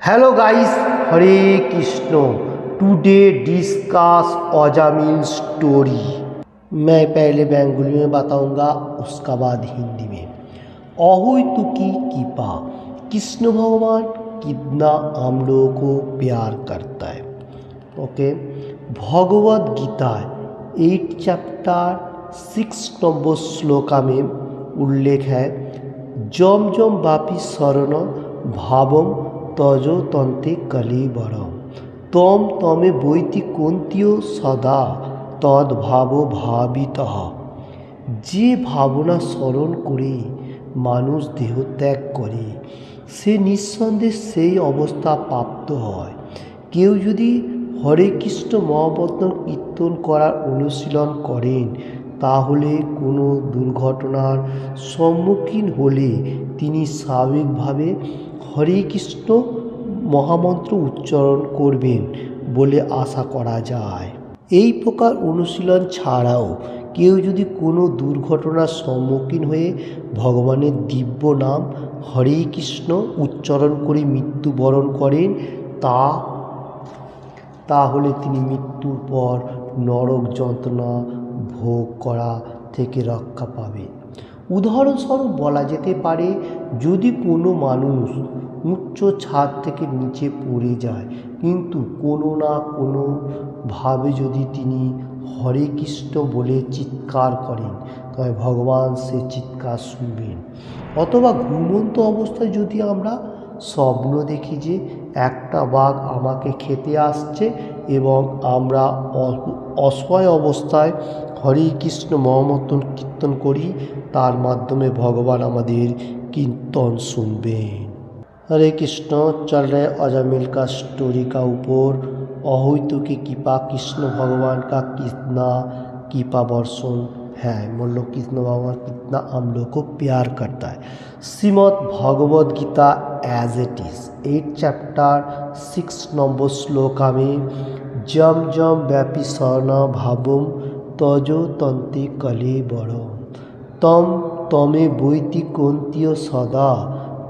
Hello guys, Hare Krishna. Today discuss Ajamil story. मैं पहले बंगाली में बताऊंगा, उसका बाद हिंदी में। अहैतुकी कृपा। कृष्ण भगवान कितना हम लोगों को प्यार करता है। Okay, Bhagavad Gita 8 chapter 6 number श्लोका में उल्लेख है, जम जम वापी शरण भावम तजो तंते कलेबरम तम तमे বৈতি কুন্তিও সদা তদ ভাব ভাবিতঃ। যে ভাবনা স্মরণ করে মানুষ দেহত্যাগ করে সে নিঃসন্দেহে সেই অবস্থা প্রাপ্ত হয়। কেউ যদি হরে কৃষ্ণ মহামন্ত্র কীর্তন করার অনুশীলন করেন তাহলে কোনো দুর্ঘটনার সম্মুখীন হলে তিনি স্বাভাবিকভাবে হরে কৃষ্ণ মহামন্ত্র উচ্চারণ করবেন বলে আশা করা যায়। এই প্রকার অনুশীলন ছাড়াও কেউ যদি কোনো দুর্ঘটনার সম্মুখীন হয়ে ভগবানের দিব্য নাম হরে কৃষ্ণ উচ্চারণ করে মৃত্যুবরণ করেন তাহলে তিনি মৃত্যুর পর নরক যন্ত্রণা ভোগ করা থেকে রক্ষা পাবেন। উদাহরণস্বরূপ বলা যেতে পারে, যদি কোনো মানুষ উচ্চ ছাদ থেকে নিচে পড়ে যায় কিন্তু কোনো না কোনোভাবে যদি তিনি হরে কৃষ্ণ বলে চিৎকার করেন তবে ভগবান সে চিৎকার শুনবেন। অথবা ঘুমন্ত অবস্থায় যদি আমরা স্বপ্ন দেখি যে একটা বাঘ আমাকে খেতে আসছে এবং আমরা অসহায় অবস্থায় হরে কৃষ্ণ মহামন্ত্র কীর্তন করি, তার মাধ্যমে ভগবাन আমাদের कीर्तन सुनबें। हरे कृष्ण। चल रहे अजामिल का स्टोरी का ऊपर अहैतुकी कृपा। कृष्ण भगवान का कितना कृपा वर्षण है, मतलब कृष्ण भगवान कितना हम लोग को प्यार करता है। Shrimad Bhagavad Gita as it is 8 chapter 6 number श्लोका में जम जम व्यापी शरण भावम तजो तंते कलेबरम तम तमे বৈতি কুন্তিও सदा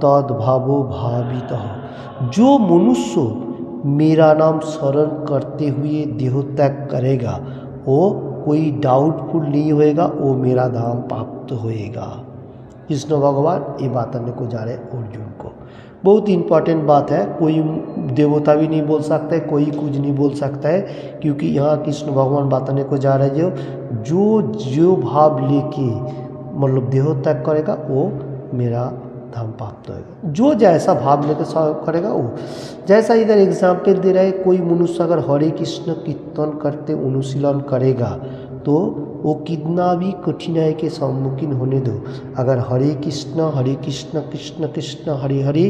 तद्भावो भावितः। जो मनुष्य मेरा नाम स्मरण करते हुए देहत्याग करेगा वो कोई डाउटफुल नहीं होएगा, वो मेरा धाम प्राप्त होएगा। कृष्ण भगवान ये बताने को जा रहे अर्जुन को। बहुत इम्पॉर्टेंट बात है। कोई देवता भी नहीं बोल सकता है, कोई कुछ नहीं बोल सकता है, क्योंकि यहाँ कृष्ण भगवान बताने को जा रहे हैं जो भाव लेके मतलब देहत्याग करेगा वो मेरा धाम प्राप्त होगा। जो जैसा भाव लेकर करेगा वो, जैसा इधर एग्जाम्पल दे रहे हैं, कोई मनुष्य अगर हरे कृष्ण कीर्तन करते अनुशीलन करेगा तो वो कितना भी कठिनाई के सम्मुखीन होने दो, अगर हरे कृष्ण कृष्ण कृष्ण हरे हरे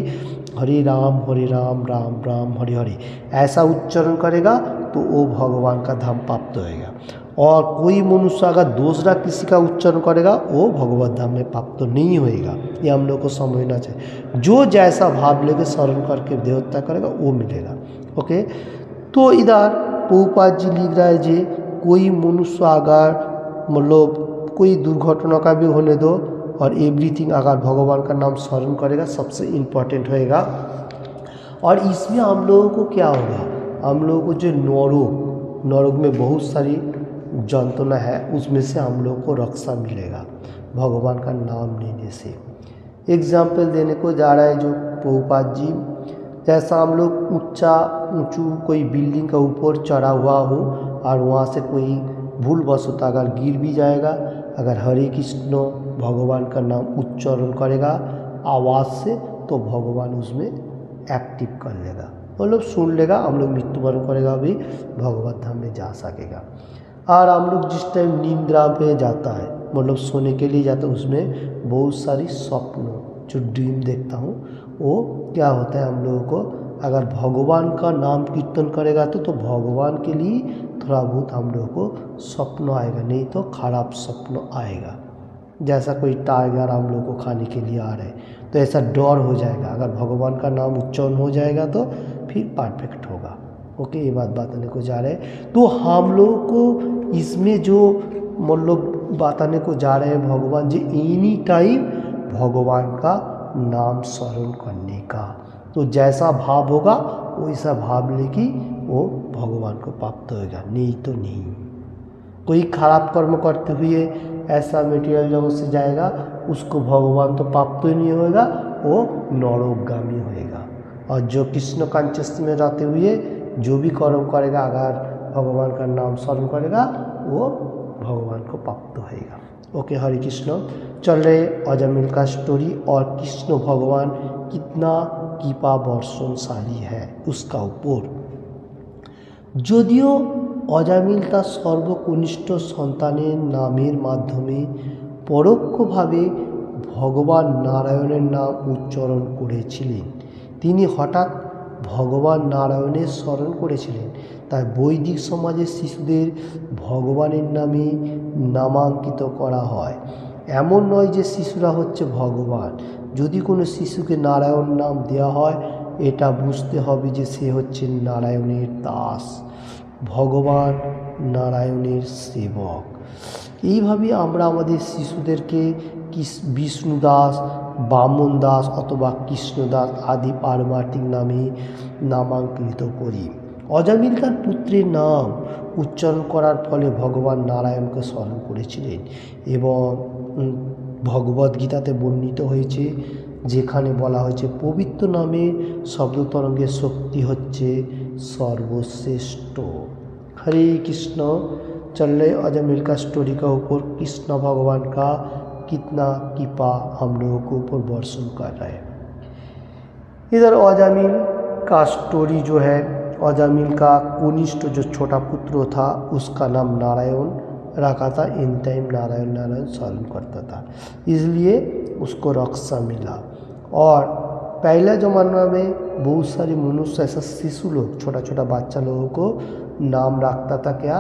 हरे राम राम राम हरे हरे ऐसा उच्चारण करेगा तो वो भगवान का धाम प्राप्त होएगा। और कोई मनुष्य अगर दूसरा किसी का उच्चारण करेगा वो भगवत धाम में प्राप्त नहीं होएगा। ये हम लोग को समझना चाहिए। जो जैसा भाव लेके स्मरण करके देवत्याग करेगा वो मिलेगा। ओके, तो इधर प्रभुपाद जी लिख रहा है जी, कोई मनुष्य अगर मतलब कोई दुर्घटना का भी होने दो और एवरीथिंग अगर भगवान का नाम स्मरण करेगा सबसे इम्पोर्टेंट होएगा। और इसमें हम लोगों को क्या होगा, हम लोगों को जो नरक में बहुत सारी जंतुना है उसमें से हम लोग को रक्षा मिलेगा भगवान का नाम लेने से। एग्जाम्पल देने को जा रहा है जो प्रभुपाद जी, जैसा हम लोग ऊंचू कोई बिल्डिंग का ऊपर चढ़ा हुआ हो और वहाँ से कोई भूलवशत अगर गिर भी जाएगा, अगर हरे कृष्ण भगवान का नाम उच्चारण करेगा आवाज़ से तो भगवान उसमें एक्टिव कर लेगा, मतलब सुन लेगा, हम लोग मृत्युवरण करेगा भी भगवत धाम में जा सकेगा। और हम लोग जिस टाइम निंद्रा पे जाता है मतलब सोने के लिए जाता है, उसमें बहुत सारी स्वप्न जो ड्रीम देखता हूँ वो क्या होता है, हम लोगों को अगर भगवान का नाम कीर्तन करेगा तो भगवान के लिए थोड़ा बहुत हम लोगों को स्वप्न आएगा, नहीं तो खराब स्वप्न आएगा। जैसा कोई टाइगर हम लोग को खाने के लिए आ रहे हैं तो ऐसा डर हो जाएगा, अगर भगवान का नाम उच्चारण हो जाएगा तो फिर परफेक्ट होगा। ओके, ये बात बताने को जा रहे हैं। तो हम लोग को इसमें जो मतलब बताने को जा रहे हैं भगवान जी एनी टाइम भगवान का नाम स्मरण करने का, तो जैसा भाव होगा वैसा भाव लेके वो भगवान को प्राप्त होगा, नहीं तो नहीं। कोई खराब कर्म करते हुए ऐसा मटेरियल जगत से जाएगा, उसको भगवान तो प्राप्त ही नहीं होगा, वो नरकगामी होएगा। और जो कृष्ण कॉन्शियस में रहते हुए जो भी कर्म करेगा, अगर भगवान का नाम स्मरण करेगा, वो भगवान को प्राप्त होएगा। ओके, हरे कृष्ण। चल रहे अजामिल का स्टोरी और कृष्ण भगवान कितना कृपा बर्षणशाली है उसका ऊपर। যদিও অজামিল তার সর্বকনিষ্ঠ সন্তানের নামের মাধ্যমে পরোক্ষভাবে ভগবান নারায়ণের নাম উচ্চারণ করেছিলেন, তিনি হঠাৎ ভগবান নারায়ণের স্মরণ করেছিলেন। তাই বৈদিক সমাজে শিশুদের ভগবানের নামে নামাঙ্কিত করা হয়। এমন নয় যে শিশুরা হচ্ছে ভগবান। যদি কোনো শিশুকে নারায়ণ নাম দেওয়া হয়, এটা বুঝতে হবে যে সে হচ্ছে নারায়ণের দাস, ভগবান নারায়ণের সেবক। এইভাবে আমরা আমাদের শিশুদেরকে বিষ্ণু দাস, বামন দাস অথবা কৃষ্ণ দাস আদি পারমার্থিক নামে নামাঙ্কিত করি। অজামিল তার পুত্রের নাম উচ্চারণ করার ফলে ভগবান নারায়ণকে স্মরণ করেছিলেন এবং ভগবদ্গীতাতে বর্ণিত হয়েছে, যেখানে বলা হয়েছে পবিত্র নামের শব্দতরঙ্গের শক্তি হচ্ছে सर्वश्रेष्ठ। हरे कृष्ण। चल रहे अजामिल का स्टोरी का ऊपर कृष्ण भगवान का कितना कृपा हम लोगों के ऊपर वर्षण कर रहा है। इधर अजामिल का स्टोरी जो है, अजामिल का कनिष्ठ जो छोटा पुत्र था उसका नाम नारायण रखा था। इन टाइम नारायण नारायण स्मरण करता था, इसलिए उसको रक्षा मिला। और पहले ज़माना में बहुत सारे मनुष्य, ऐसा शिशु लोग, छोटा छोटा बच्चा लोगों को नाम रखता था क्या,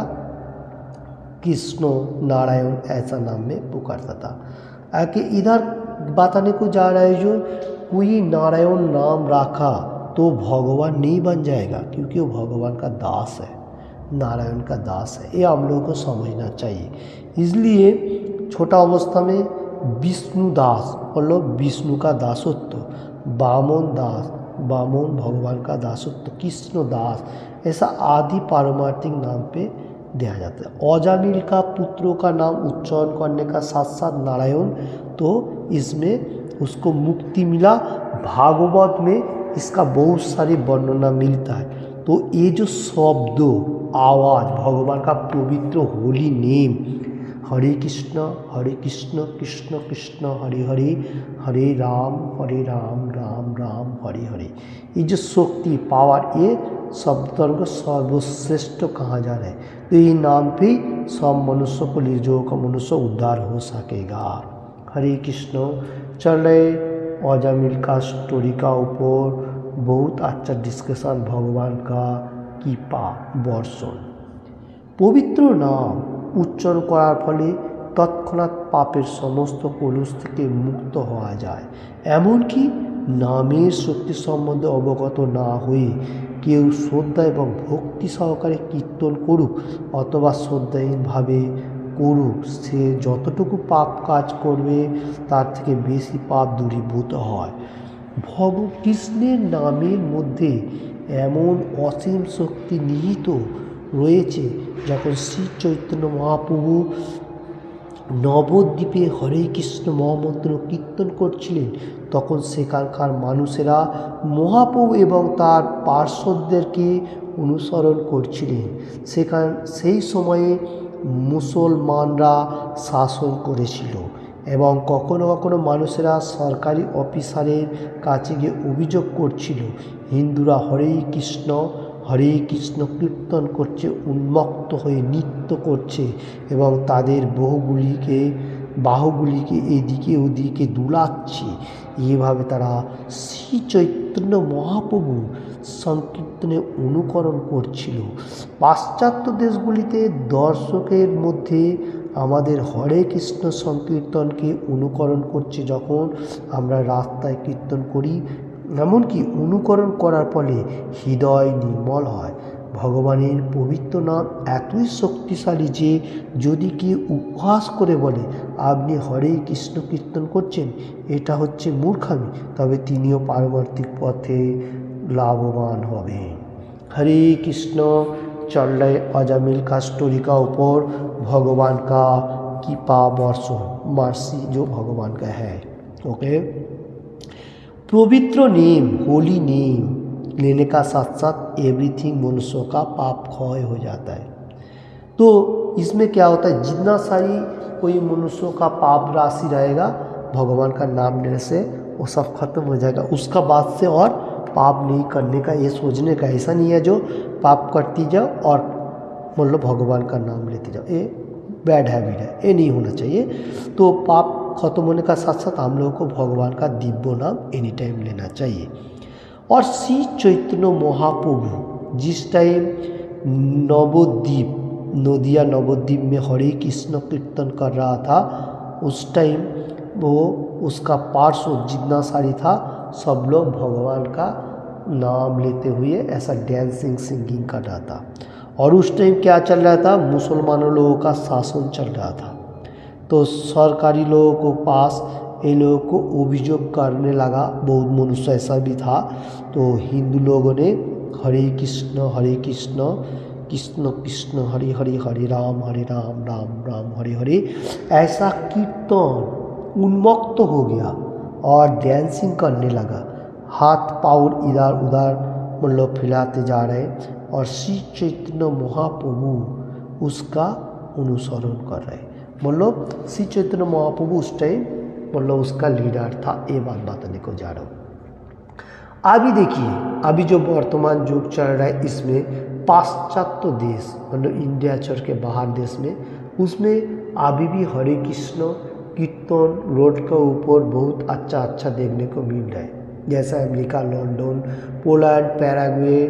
कृष्ण नारायण ऐसा नाम में पुकारता था। कि इधर बताने को जा रहा है जो कोई नारायण नाम रखा तो भगवान नहीं बन जाएगा, क्योंकि वो भगवान का दास है, नारायण का दास है। ये हम लोगों को समझना चाहिए। इसलिए छोटा अवस्था में विष्णु दास मतलब विष्णु का दासत्व, बामन दास बामन भगवान का दासत्व, कृष्ण दास, ऐसा आदि पारमार्थिक नाम पे दिया जाता है। अजामिल का पुत्रों का नाम उच्चारण करने का साथ साथ नारायण, तो इसमें उसको मुक्ति मिला। भागवत में इसका बहुत सारे वर्णना मिलता है। तो ये जो शब्द आवाज़ भगवान का पवित्र होली नेम, हरे कृष्ण कृष्ण कृष्ण हरे हरे, हरे राम राम राम हरे हरे, ये जो शक्ति पावर, ये शब्द सर्वश्रेष्ठ कहा जा रहा है। तो ये नाम पे सब मनुष्य को निर्जोग का मनुष्य उद्धार हो सकेगा। हरे कृष्ण। चल रहे अजामिल का स्टोरी का ऊपर बहुत अच्छा डिस्कशन भगवान का कृपा बर्षण। पवित्र नाम উচ্চারণ করার ফলে তৎক্ষণাৎ পাপের সমস্ত কলুষ থেকে মুক্ত হওয়া যায়। এমনকি নামের শক্তি সম্বন্ধে অবগত না হয়ে কেউ শ্রদ্ধা এবং ভক্তি সহকারে কীর্তন করুক অথবা শ্রদ্ধাহীনভাবে করুক, সে যতটুকু পাপ কাজ করবে তার থেকে বেশি পাপ দূরীভূত হয়। কৃষ্ণের নামের মধ্যে এমন অসীম শক্তি নিহিত রয়েছে। যখন শ্রী চৈতন্য মহাপ্রভু নবদ্বীপে হরে কৃষ্ণ মহামন্ত্র কীর্তন করছিলেন, তখন সেখানকার মানুষেরা মহাপ্রভু এবং তার পার্শ্বদেরকে অনুসরণ করছিলেন। সেই সময়ে মুসলমানরা শাসন করেছিল এবং কখনো কখনো মানুষেরা সরকারি অফিসারের কাছে গিয়ে অভিযোগ করছিল হিন্দুরা হরে কৃষ্ণ কীর্তন করছে, উন্মত্ত হয়ে নৃত্য করছে এবং তাদের বাহুগুলিকে এদিকে ওদিকে দুলাচ্ছে। এইভাবে তারা শ্রী চৈতন্য মহাপ্রভু সংকীর্তনে অনুকরণ করছিল। পাশ্চাত্য দেশগুলিতে দর্শকের মধ্যে আমাদের হরে কৃষ্ণ সংকীর্তনকে অনুকরণ করছে। যখন আমরা রাস্তায় কীর্তন করি, এমনকি অনুকরণ করার ফলে হৃদয় নির্মল হয়, ভগবানের পবিত্র নাম এতই শক্তিশালী যে যদি কেউ উপহাস করে বলে আপনি হরে কৃষ্ণ কীর্তন করছেন, এটা হচ্ছে মূর্খামি, তবে তিনিও পারমার্থিক পথে लाभवान होवे। हरे कृष्ण। चल रहे अजामिल का स्टोरी का ऊपर भगवान का कृपा वर्षण, मर्सी जो भगवान का है। ओके, पवित्र नेम, होली नेम लेने का साथ साथ एवरीथिंग मनुष्यों का पाप क्षय हो जाता है। तो इसमें क्या होता है, जितना सारी कोई मनुष्यों का पाप राशि रहेगा भगवान का नाम लेने से वो सब खत्म हो जाएगा। उसका बाद से और पाप नहीं करने का, ये सोचने का ऐसा नहीं है जो पाप करती जाओ और मतलब भगवान का नाम लेते जाओ, ये बैड हैबिट है, ये नहीं होना चाहिए। तो पाप खत्म होने का साथ साथ हम लोगों को भगवान का दिव्य नाम एनी टाइम लेना चाहिए। और श्री चैतन्य महाप्रभु जिस टाइम नवद्वीप, नदिया नवद्वीप में हरे कृष्ण कीर्तन कर रहा था, उस टाइम वो उसका पार्श्व जितना सारी था सब लोग भगवान का नाम लेते हुए ऐसा डांसिंग सिंगिंग कर रहा था। और उस टाइम क्या चल रहा था, मुसलमानों लोगों का शासन चल रहा था। तो सरकारी लोगों को पास ये लोगों को अभियोग करने लगा, बहुत मनुष्य ऐसा भी था। तो हिंदू लोगों ने हरे कृष्ण कृष्ण कृष्ण हरे हरे, हरे राम राम राम हरे हरे, ऐसा कीर्तन उन्मत्त हो गया और डांसिंग करने लगा, हाथ पाँव इधर उधर मतलब फैलाते जा रहे, और श्री चैतन्य महाप्रभु उसका अनुसरण कर रहे। मतलब श्री चैतन्य महाप्रभु उस टाइम मतलब उसका लीडर था। ये बात बताने को जा रहा हूँ। अभी देखिए, अभी जो वर्तमान युग चल रहा है इसमें पाश्चात्य देश मतलब इंडिया छोड़ के बाहर देश में, उसमें अभी भी हरे कृष्ण कीर्तन रोड के ऊपर बहुत अच्छा देखने को मिल रहा है। जैसा America, London, Poland, Paraguay,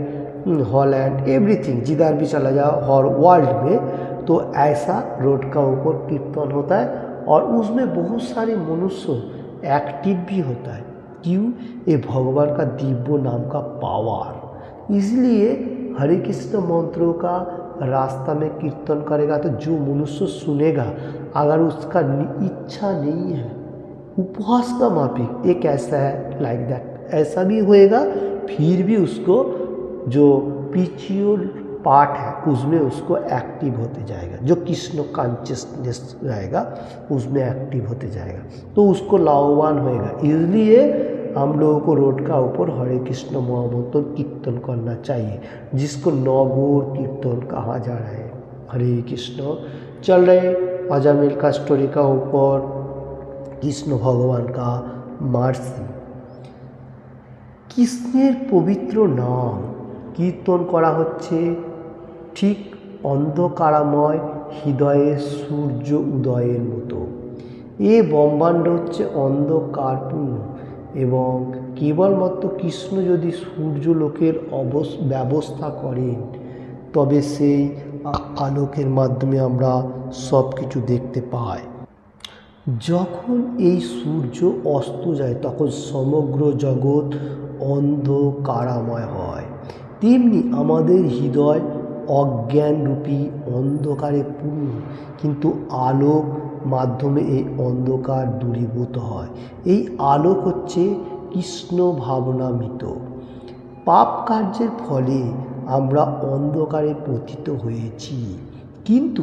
Holland, everything जिधर भी चला जाओ हर वर्ल्ड में, तो ऐसा रोड का ऊपर कीर्तन होता है और उसमें बहुत सारे मनुष्य एक्टिव भी होता है। क्यों? ये भगवान का दिव्य नाम का पावर। इसलिए हरे कृष्ण मंत्रों का रास्ता में कीर्तन करेगा तो जो मनुष्य सुनेगा, अगर उसका इच्छा नहीं है, उपवास का माफिक एक ऐसा है लाइक दैट, ऐसा भी होएगा, फिर भी उसको जो पिछुअल पार्ट है उसमें उसको एक्टिव होते जाएगा, जो कृष्ण कॉन्शियसनेस रहेगा उसमें एक्टिव होते जाएगा, तो उसको लाभवान होएगा। इसलिए हम लोगों को रोड का ऊपर हरे कृष्ण महामंत्र कीर्तन करना चाहिए, जिसको नगौर कीर्तन कहा जा रहा है। हरे कृष्ण। चल रहे अजामिल का स्टोरी का ऊपर कृष्ण भगवान का मार्सी, कृष्णेर पवित्र नाम कीर्तन करा होच्छे ठीक अंधकारमय हृदये सूर्य उदयेर मतो। ये ब्रह्मांड होच्छे अंधकारपूर्ण এবং কেবলমাত্র কৃষ্ণ যদি সূর্যলোকের ব্যবস্থা করেন তবে সেই আলোকের মাধ্যমে আমরা সব কিছু দেখতে পাই। যখন এই সূর্য অস্ত যায় তখন সমগ্র জগৎ অন্ধকারময় হয়, তেমনি আমাদের হৃদয় অজ্ঞানরূপী অন্ধকারে পূর্ণ, কিন্তু আলোক মাধ্যমে এই অন্ধকার দূরীভূত হয়। এই আলোক হচ্ছে কৃষ্ণ ভাবনামৃত। পাপ কার্যের ফলে আমরা অন্ধকারে পতিত হয়েছি, কিন্তু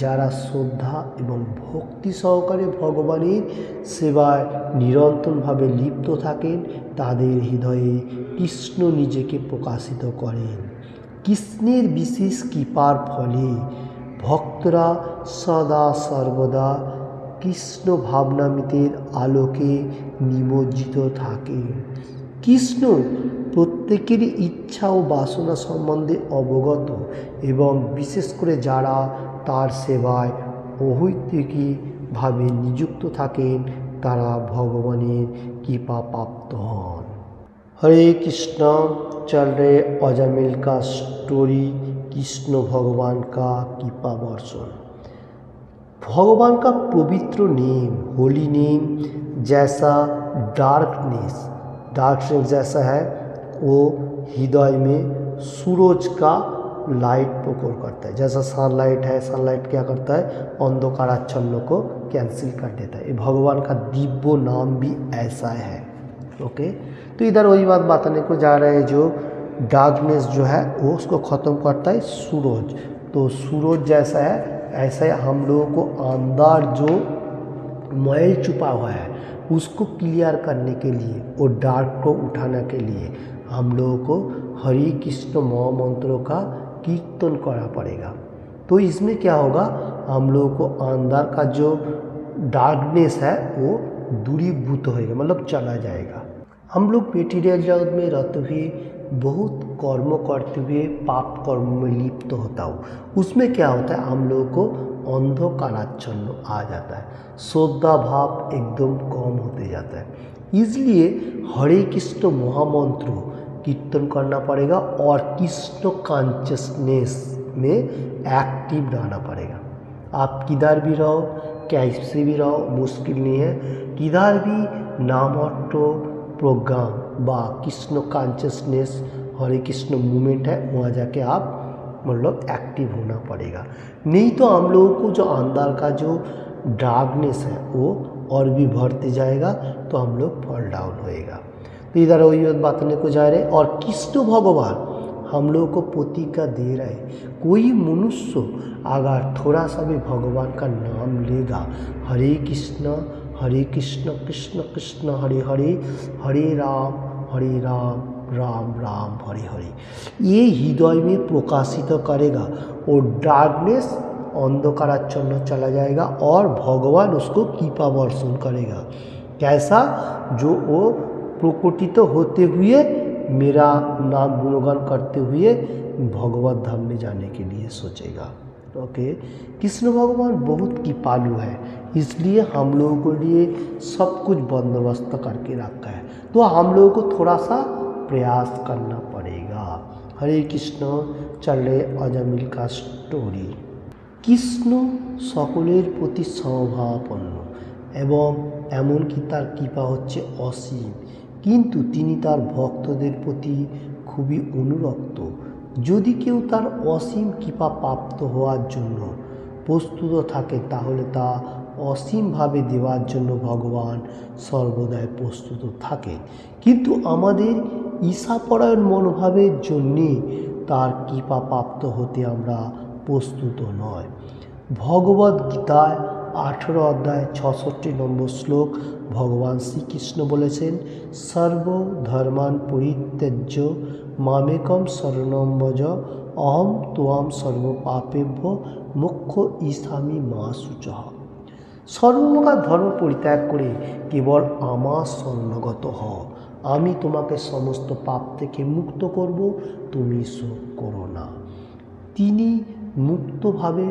যারা শ্রদ্ধা এবং ভক্তি সহকারে ভগবানের সেবায় নিরন্তরভাবে লিপ্ত থাকেন তাদের হৃদয়ে কৃষ্ণ নিজেকে প্রকাশিত করেন। কৃষ্ণের বিশেষ কৃপার ফলে ভক্তরা সদা সর্বদা কৃষ্ণ ভাবনামৃতের আলোকে নিমজ্জিত থাকে। কৃষ্ণ প্রত্যেকেরই ইচ্ছা ও বাসনা সম্বন্ধে অবগত এবং বিশেষ করে যারা তার সেবায় অহৈতুকীভাবে নিযুক্ত থাকেন তারা ভগবানের কৃপা প্রাপ্ত হন। हरे कृष्ण। चल रहे अजामिल का स्टोरी कृष्ण भगवान का कृपा वर्षण। भगवान का पवित्र नेम, होली नेम जैसा डार्कनेस जैसा है, वो हृदय में सूरज का लाइट प्रकोर करता है। जैसा सनलाइट है, सनलाइट क्या करता है, अंधकाराच्छन्न को कैंसिल कर देता है। ये भगवान का दिव्य नाम भी ऐसा है। ओके, तो इधर वही बात बताने को जा रहे हैं, जो डार्कनेस जो है वो उसको ख़त्म करता है सूरज। तो सूरज जैसा है ऐसे हम लोगों को अंदर जो मैल छुपा हुआ है उसको क्लियर करने के लिए और डार्क को उठाने के लिए हम लोगों को हरे कृष्ण महामंत्रों का कीर्तन करना पड़ेगा। तो इसमें क्या होगा, हम लोगों को अंदर का जो डार्कनेस है वो दूरीभूत होएगा, मतलब चला जाएगा। हम लोग मेटीरियल जगत में रहते हुए बहुत कर्म करते हुए पाप कर्म में लिप्त होता हूँ, उसमें क्या होता है, हम लोगों को अंधकाराच्छन्न आ जाता है, श्रद्धा भाव एकदम कम होते जाता है। इसलिए हरे कृष्ण महामंत्र कीर्तन करना पड़ेगा और कृष्ण कॉन्शियसनेस में एक्टिव रहना पड़ेगा। आप किधर भी रहो, कैसे भी रहो, मुश्किल नहीं है, किधर भी नामहट्टो प्रोग्राम बा कृष्ण कॉन्शियसनेस हरे कृष्ण मूवमेंट है, वहाँ जाके आप मतलब एक्टिव होना पड़ेगा। नहीं तो हम लोगों को जो अंदर का जो डार्कनेस है वो और भी बढ़ते जाएगा, तो हम लोग फॉल डाउन होएगा। तो इधर वही बात करने को जा रहे हैं। और कृष्ण भगवान हम लोगों को प्रतिज्ञा दे रहे हैं, कोई मनुष्य अगर थोड़ा सा भी भगवान का नाम लेगा, हरे कृष्ण कृष्ण कृष्ण हरे हरे, हरे राम राम राम हरे हरे, ये हृदय में प्रकाशित करेगा और डार्कनेस अंधकाराच्छन्न चला जाएगा और भगवान उसको कृपा वर्षण करेगा। कैसा, जो वो प्रकटित होते हुए मेरा नाम गुणगान करते हुए भगवत धाम में जाने के लिए सोचेगा। ओके, कृष्ण भगवान बहुत कृपालु है, इसलिए हम लोगों के लिए सब कुछ बंदोबस्त करके रखा है। तो हम लोगों को थोड़ा सा प्रयास करना पड़ेगा। हरे कृष्ण, चल रहे अजामिल का स्टोरी। কৃষ্ণ সকলের প্রতি সমভাবাপন্ন এবং এমনকি তার কৃপা হচ্ছে অসীম, কিন্তু তিনি তার ভক্তদের প্রতি খুবই অনুরক্ত। যদি কেউ তার অসীম কৃপা প্রাপ্ত হওয়ার জন্য প্রস্তুত থাকে, তাহলে তা অসীমভাবে দেওয়ার জন্য ভগবান সর্বদাই প্রস্তুত থাকেন। কিন্তু আমাদের ঈশাপরায়ণ মনোভাবের জন্যে তার কৃপা প্রাপ্ত হতে আমরা প্রস্তুত নয়। ভগবদ্ গীতায় 18 অধ্যায় 66 নম্বর শ্লোক ভগবান শ্রীকৃষ্ণ বলেছেন, সর্বধর্মান পরিত্যজ্য মামেকম শরণম ব্রজ অহম ত্বাম সর্বপাপেভ্য মোক্ষ ইসামি মা শুচঃ। সর্বপ্রকার ধর্ম পরিত্যাগ করে কেবল আমার শরণাগত হও, আমি তোমাকে সমস্ত পাপ থেকে মুক্ত করব, তুমি শোক করো না। তিনি মুক্তভাবে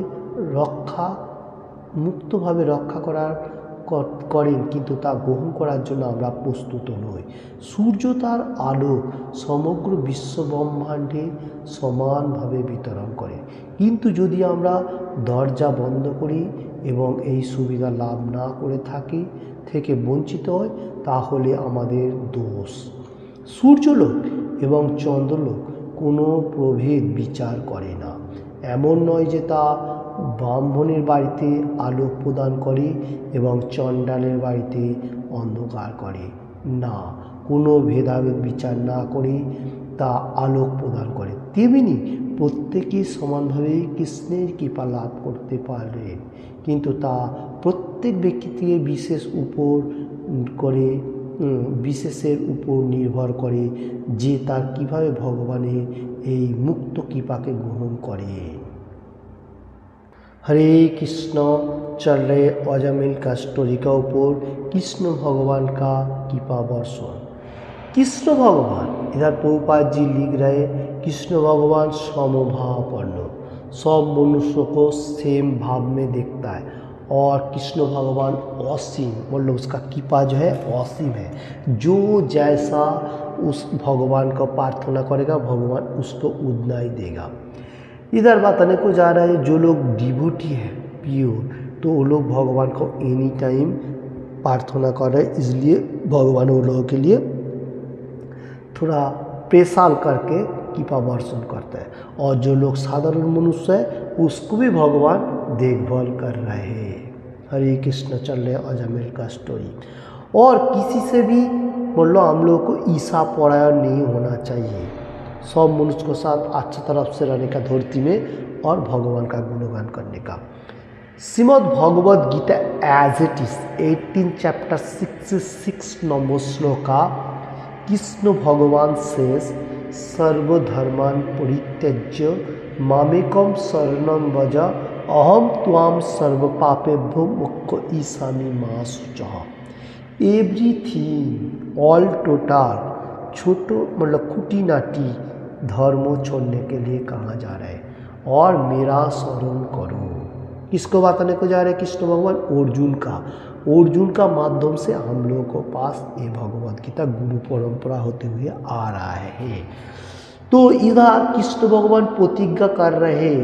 রক্ষা করেন, কিন্তু তা গ্রহণ করার জন্য আমরা প্রস্তুত নই। সূর্য তার আলো সমগ্র বিশ্ব ব্রহ্মাণ্ডে সমানভাবে বিতরণ করে, কিন্তু যদি আমরা দরজা বন্ধ করি এবং এই সুবিধা লাভ না করে থেকে বঞ্চিত হয়, তাহলে আমাদের দোষ। সূর্যলোক এবং চন্দ্রলোক কোনো প্রভেদ বিচার করে না। এমন নয় যে তা ব্রাহ্মণের বাড়িতে আলোক প্রদান করে এবং চণ্ডালের বাড়িতে অন্ধকার করে না, কোনো ভেদাভেদ বিচার না করে তা আলোক প্রদান করে। তেমনি প্রত্যেকে সমানভাবে কৃষ্ণের কৃপা লাভ করতে পারে, কিন্তু তা প্রত্যেক ব্যক্তি থেকে বিশেষের উপর নির্ভর করে যে তার কিভাবে ভগবানের এই মুক্ত কৃপাকে গ্রহণ করে। हरे कृष्ण, चल रहे अजामिल का स्टोरी का ऊपर कृष्ण भगवान का कृपा वर्षण। कृष्ण भगवान, इधर प्रभुपाद जी लिख रहे, कृष्ण भगवान समभावापन्न, सब मनुष्य को सेम भाव में देखता है और कृष्ण भगवान असीम, मतलब उसका कृपा जो है असीम है। जो जैसा उस भगवान का प्रार्थना करेगा भगवान उसको उतना ही देगा। इधर बताने को जा रहा है, जो लोग डिवोटी है प्योर, तो वो लोग भगवान को एनी टाइम प्रार्थना कर रहे हैं, इसलिए भगवान वो लोगों के लिए थोड़ा स्पेशल करके कृपा वर्षण करता है, और जो लोग साधारण मनुष्य है उसको भी भगवान देखभाल कर रहे हैं। हरे कृष्ण। चल रहे अजमेर का स्टोरी। और किसी से भी मतलब हम लोग को ईर्ष्या परायण नहीं होना चाहिए, सब मनुष्य के साथ अच्छा तरफ से रहने का धरती में, और भगवान का गुणगान करने का। Shrimad Bhagavad Gita as it is 18 chapter 66 number श्लोका, कृष्ण भगवान शेष सर्वधर्मान परित्यज्य मामेकम शरणं व्रज अहम त्वाम सर्व पापेभ्यो मोक्षयिष्यामि मा शुचः। एवरीथिंग ऑल टोटल, छोटो मतलब खूटी नाटी धर्मों छोड़ने के लिए कहा जा रहा है, और मेरा शरण करो। किसको बताने को जा रहे हैं कृष्ण भगवान? अर्जुन का माध्यम से हम लोगों को पास ये भगवद गीता गुरु परंपरा होते हुए आ रहा है। तो इधर कृष्ण भगवान प्रतिज्ञा कर रहे,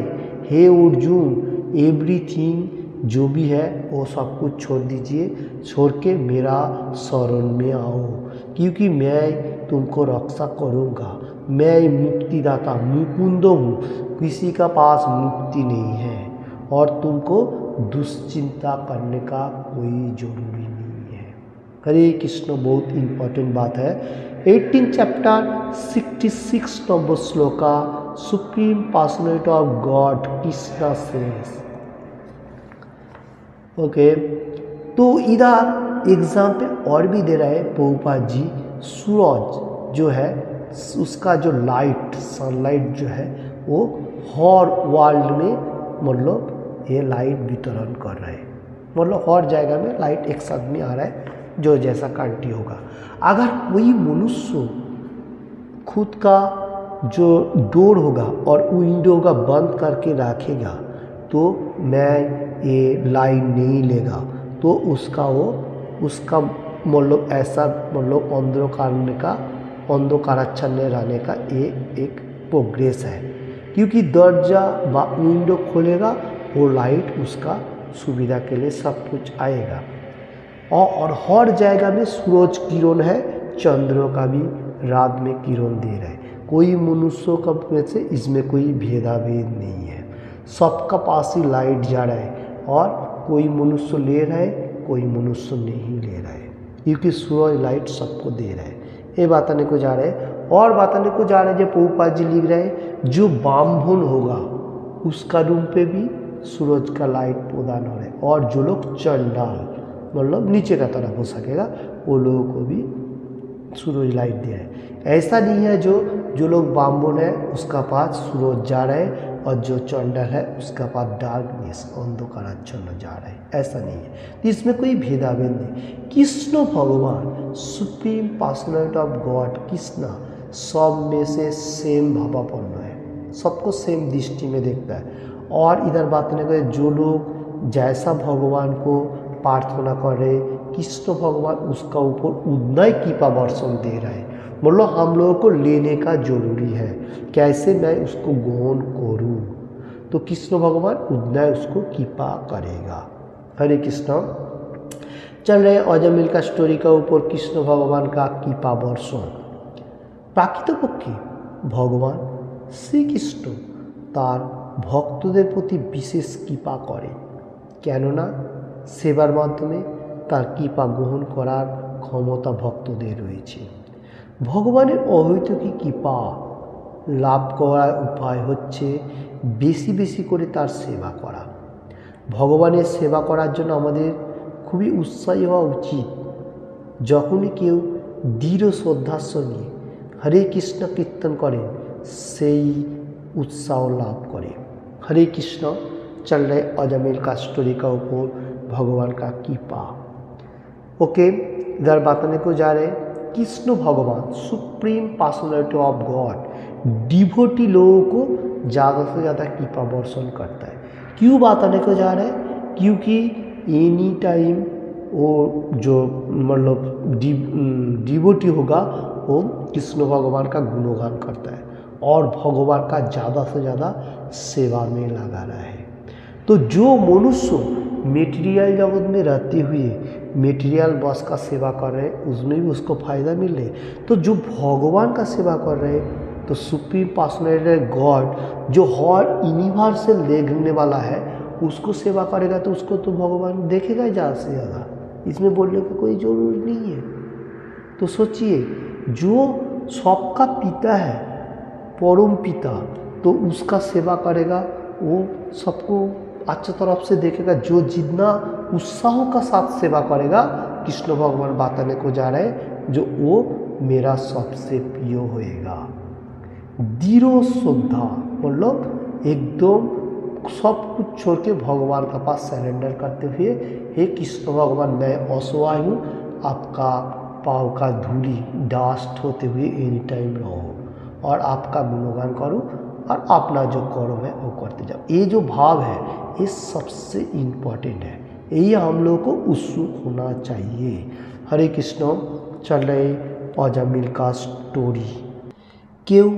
हे अर्जुन, एवरीथिंग जो भी है वो सब कुछ छोड़ दीजिए, छोड़ के मेरा शरण में आओ, क्योंकि मैं तुमको रक्षा करूँगा। मैं मुक्तिदाता मुकुंद हूँ, किसी का पास मुक्ति नहीं है, और तुमको दुश्चिंता करने का कोई जरूरी नहीं है। हरे कृष्ण। बहुत इम्पोर्टेंट बात है। 18 chapter 66 number shloka, supreme personality of God Krishna says. Okay, तो इधर एग्जाम्पल और भी दे रहे हैं प्रभुपाद जी। सूरज जो है उसका जो लाइट, सनलाइट जो है वो हर वर्ल्ड में मतलब ये लाइट वितरण कर रहे हैं, मतलब हर जगह में लाइट एक साथ में आ रहा है, जो जैसा कंट्री होगा। अगर कोई मनुष्य खुद का जो डोर होगा और विंडो का बंद करके रखेगा, तो मैं ये लाइट नहीं लेगा, तो उसका मतलब ऐसा मतलब अंधकाराच्छन्न रहने का ये एक प्रोग्रेस है, क्योंकि दरवाजा व विंडो खोलेगा वो लाइट उसका सुविधा के लिए सब कुछ आएगा। और हर जगह में सूरज किरण है, चंद्र का भी रात में किरण दे रहा है। कोई मनुष्यों का में से इसमें कोई भेदाभेद नहीं है, सबका पास ही लाइट जा रहा है, और कोई मनुष्य ले रहा है, कोई मनुष्य नहीं ले रहा है, क्योंकि सूरज लाइट सबको दे रहा है। ये बताने को जा रहे हैं, और बताने को जा रहे हैं जो प्रभुपाद जी लिख रहे हैं, जो ब्राह्मण होगा उसका रूम पे भी सूरज का लाइट प्रदान हो रहा है, और जो लोग चंडाल मतलब नीचे का तरफ हो सकेगा वो लोगों को भी सूरज लाइट दे रहा है। ऐसा नहीं है जो लोग ब्राह्मण है उसका पास सूरज जा रहा है, और जो चंडाल है उसका पास डार्कनेस अंधकाराच्छन्न जा रहा है, ऐसा नहीं है। तो इसमें कोई भेदाभेद नहीं। कृष्ण भगवान supreme personality of God Krishna सब में से सेम भावापन्न है, सबको सेम दृष्टि में देखता है। और इधर बात नहीं करें, जो लोग जैसा भगवान को प्रार्थना कर रहे, कृष्ण भगवान उसका ऊपर उतना ही कृपा वर्षण दे रहा है। मतलब हम लोगों को लेने का जरूरी है, कैसे मैं उसको ग्रहण करूं, तो कृष्ण भगवान उतना ही उसको कृपा करेगा। हरे कृष्ण। चल रहे अजमेर का स्टोरी का ऊपर कृष्ण भगवान का कृपा वर्षण। प्रकृतपक्षे भगवाন শ্রীকৃষ্ণ তার ভক্তদের প্রতি বিশেষ কৃপা করে, কেননা সেবার মাধ্যমে তার কৃপা গ্রহণ করার ক্ষমতা ভক্তদের রয়েছে। ভগবানের অহৈতুকী কৃপা লাভ করার উপায় হচ্ছে বেশি বেশি করে তার সেবা করা। ভগবানের সেবা করার জন্য আমাদের খুবই উৎসাহী হওয়া উচিত। যখনই কেউ দৃঢ় শ্রদ্ধার সঙ্গে হরে কৃষ্ণ কীর্তন করেন, সেই उत्साह लाभ करे। हरे कृष्ण। चल रहे अजमेर का स्टोरी का ऊपर भगवान का कृपा। ओके, इधर बताने को जा रहे कृष्ण भगवान supreme personality of God devotee लोगों को ज़्यादा से ज़्यादा कृपा वर्षण करता है। क्यों बताने को जा रहे हैं? क्योंकि एनी टाइम वो जो मतलब डिवोटी होगा वो कृष्ण भगवान का गुणगान करता है और भगवान का ज़्यादा से ज़्यादा सेवा में लगा रहा है। तो जो मनुष्य मेटीरियल जगत में रहते हुए मेटीरियल बस का सेवा कर रहे हैं, उसमें भी उसको फ़ायदा मिल रहा है। तो जो भगवान का सेवा कर रहे हैं तो सुप्रीम पर्सनैलिटी गॉड जो हर यूनिवर्सल देखने वाला है उसको सेवा करेगा तो उसको तो भगवान देखेगा ही ज़्यादा से ज़्यादा, इसमें बोलने का कोई ज़रूरी नहीं है। तो सोचिए जो सबका पिता है, परम पिता, तो उसका सेवा करेगा, वो सबको अच्छी तरफ से देखेगा। जो जितना उत्साह का साथ सेवा करेगा, कृष्ण भगवान बताने को जा रहे हैं, जो वो मेरा सबसे प्रिय होएगा। दृढ़ श्रद्धा मतलब एकदम सब कुछ छोड़ के भगवान के पास सरेंडर करते हुए, हे कृष्ण भगवान मैं असहाय हूँ, आपका पाँव का धूली डास्ट होते हुए एनी टाइम रहो और आपका गुणगान करो और अपना जो कर्म है वो करते जाओ। ये जो भाव है ये सबसे इम्पोर्टेंट है, यही हम लोगों को उत्सुक होना चाहिए। हरे कृष्ण। चल रहे অজামিল का स्टोरी। কেউ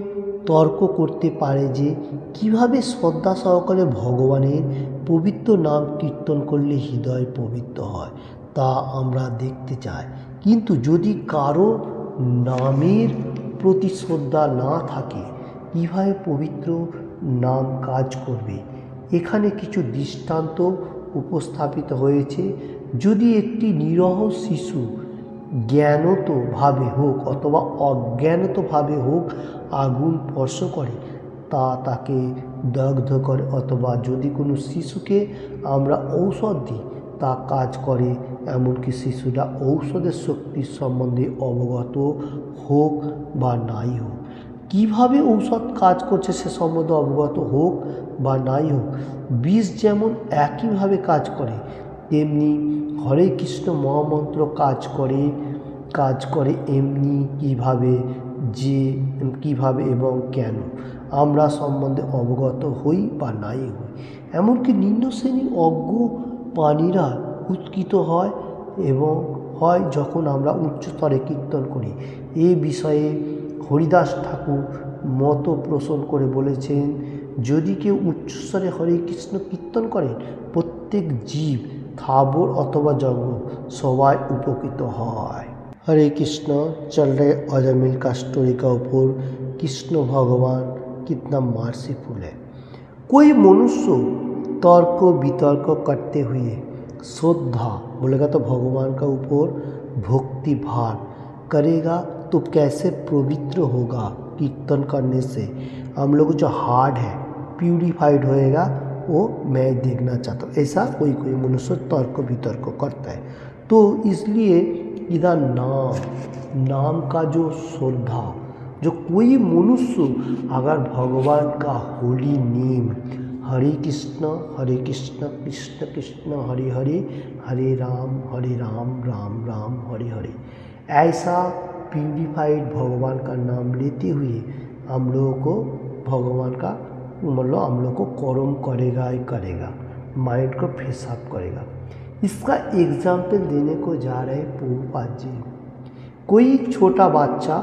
তর্ক করতে পারে যে কিভাবে শ্রদ্ধা সহকারে ভগবানের পবিত্র নাম কীর্তন করলে হৃদয় পবিত্র হয়, তা আমরা দেখতে চাই। কিন্তু যদি কারো নামের প্রতি শ্রদ্ধা না থাকে, কীভাবে পবিত্র নাম কাজ করবে? এখানে কিছু দৃষ্টান্ত উপস্থাপিত হয়েছে। যদি একটি নিরহ শিশু জ্ঞানতভাবে হোক অথবা অজ্ঞানতভাবে হোক আগুন স্পর্শ করে, তা তাকে দগ্ধ করে, অথবা যদি কোনো শিশুকে আমরা ঔষধ দিই তা কাজ করে, এমনকি শিশুরা ঔষধের শক্তির সম্বন্ধে অবগত হোক বা নাই হোক। কীভাবে ঔষধ কাজ করছে সে সম্বন্ধে অবগত হোক বা নাই হোক, বিষ যেমন একইভাবে কাজ করে, তেমনি হরে কৃষ্ণ মহামন্ত্র কাজ করে এমনি কিভাবে এবং কেন আমরা সম্বন্ধে অবগত হই বা নাই হই। এমনকি নিম্ন শ্রেণীর অজ্ঞ প্রাণীরা উৎকিত হয় যখন আমরা উচ্চস্তরে কীর্তন করি। এ বিষয়ে হরিদাস ঠাকুর মত পোষণ করে বলেছেন, যদি কেউ উচ্চস্তরে হরে কৃষ্ণ কীর্তন করেন, প্রত্যেক জীব থাবর অথবা জঙ্গল সবাই উপকৃত হয়। हरे कृष्ण। चल रहे अजामिल का स्टोरी का ऊपर कृष्ण भगवान कितना मार्सीफुल है। कोई मनुष्य तर्क वितर्क करते हुए श्रद्धा बोलेगा तो भगवान का ऊपर भक्ति भाव करेगा तो कैसे पवित्र होगा? कीर्तन करने से हम लोग जो हार्ट है प्यूरिफाइड होएगा, वो मैं देखना चाहता हूँ। ऐसा कोई मनुष्य तर्क वितर्क करता है। तो इसलिए इधर नाम का जो श्रद्धा, जो कोई मनुष्य अगर भगवान का होली नेम हरे कृष्ण कृष्ण कृष्ण हरे हरे, हरे राम राम राम हरे हरे, ऐसा प्यूरिफाइड भगवान का नाम लेते हुए हम लोगों को भगवान का मतलब हम लोग को कर्म करेगा ही करेगा, माइंड को फ्रेश अप करेगा। इसका एग्जाम्पल देने को जा रहे प्रभुपाद जी। कोई छोटा बच्चा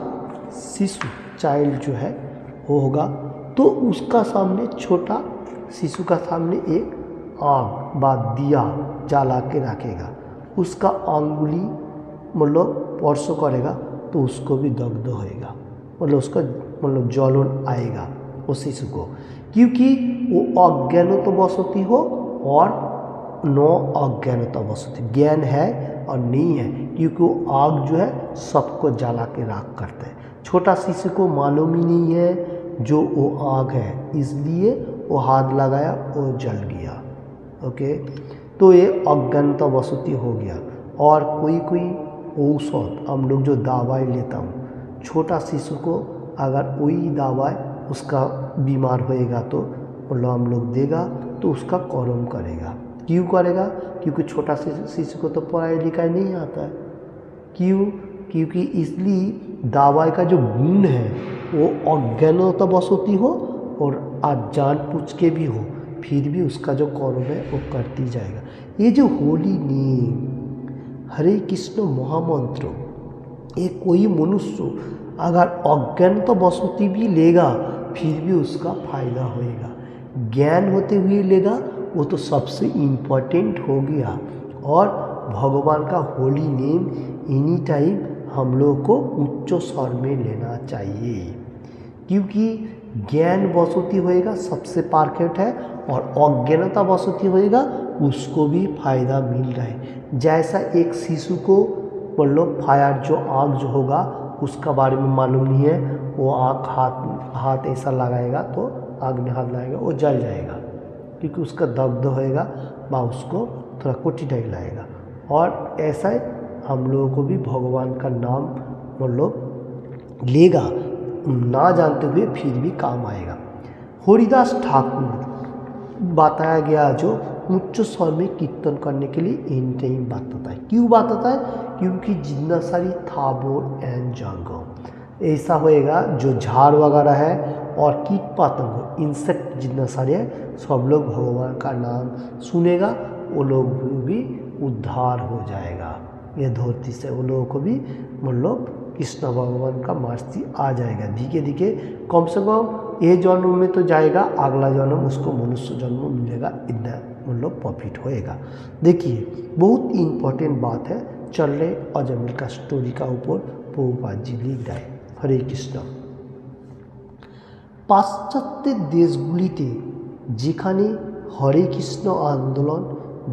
शिशु चाइल्ड जो है वो होगा, तो उसका सामने छोटा शिशु का सामने एक आग व दिया जला के रखेगा, उसका अंगुली मतलब स्पर्श करेगा तो उसको भी दग्ध होएगा, मतलब उसका मतलब जलन आएगा उस शिशु को, क्योंकि वो अज्ञानतावशती हो और नो अज्ञानतावशती, ज्ञान है और नहीं है, क्योंकि वो आग जो है सबको जला के राख करता है। छोटा शिशु को मालूम ही नहीं है जो वो आग है, इसलिए वो हाथ लगाया वो जल गया। ओके, तो ये अज्ञानतावशती हो गया। और कोई औषध हम लोग जो दवाई लेता हूँ, छोटा शिशु को अगर वही दवाई उसका बीमार होएगा तो मतलब हम लोग देगा तो उसका कर्म करेगा। क्यों करेगा? क्योंकि छोटा शिशु को तो पढ़ाई लिखाई नहीं आता है। क्यों? क्योंकि इसलिए दवाई का जो गुण है वो अज्ञानतावशती हो और जानबूझ के भी हो, फिर भी उसका जो कर्म है वो करती जाएगा। ये जो होली नेम हरे कृष्ण महामंत्र, ये कोई मनुष्य अगर अज्ञानतावशती भी लेगा फिर भी उसका फायदा होएगा। ज्ञान होते हुए लेगा वो तो सबसे इम्पोर्टेंट हो गया। और भगवान का होली नेम एनी टाइम हम लोग को उच्च स्वर में लेना चाहिए, क्योंकि ज्ञान बसोती होएगा सबसे परफेक्ट है, और अज्ञानता बसोती होएगा उसको भी फायदा मिल रहा है। जैसा एक शिशु को मतलब फायर जो आग जो होगा उसका बारे में मालूम नहीं है, वो आग हाथ ऐसा लगाएगा तो आग में हाथ लगाएगा वो जल जाएगा, क्योंकि उसका दग्ध होएगा व उसको थोड़ा कठिनाई लगेगा। और ऐसा हम लोगों को भी भगवान का नाम मतलब लेगा ना जानते हुए फिर भी काम आएगा। हरिदास ठाकुर बताया गया जो उच्च स्वर में कीर्तन करने के लिए इन टाइम बताता है। क्यों बताता है? क्योंकि जितना सारी थाबोर एंड जंगल ऐसा होएगा जो झाड़ वगैरह है और कीट पतंग इंसेक्ट जितना सारे हैं सब लोग भगवान का नाम सुनेगा, वो लोग भी उद्धार हो जाएगा। ये धरती से वो लोगों को भी मतलब कृष्ण भगवान का मर्जी आ जाएगा। धीरे धीरे कम से कम ये जन्म में तो जाएगा, अगला जन्म उसको मनुष्य जन्म मिलेगा, इतना मतलब प्रॉफिट होएगा। देखिए बहुत इम्पोर्टेंट बात है। चल रहे अजमेर का स्टोरी का ऊपर प्रभुपाद जी लिख रहे। हरे कृष्ण। पाश्चात्य देशगुलिते যেখানে হরে কৃষ্ণ আন্দোলন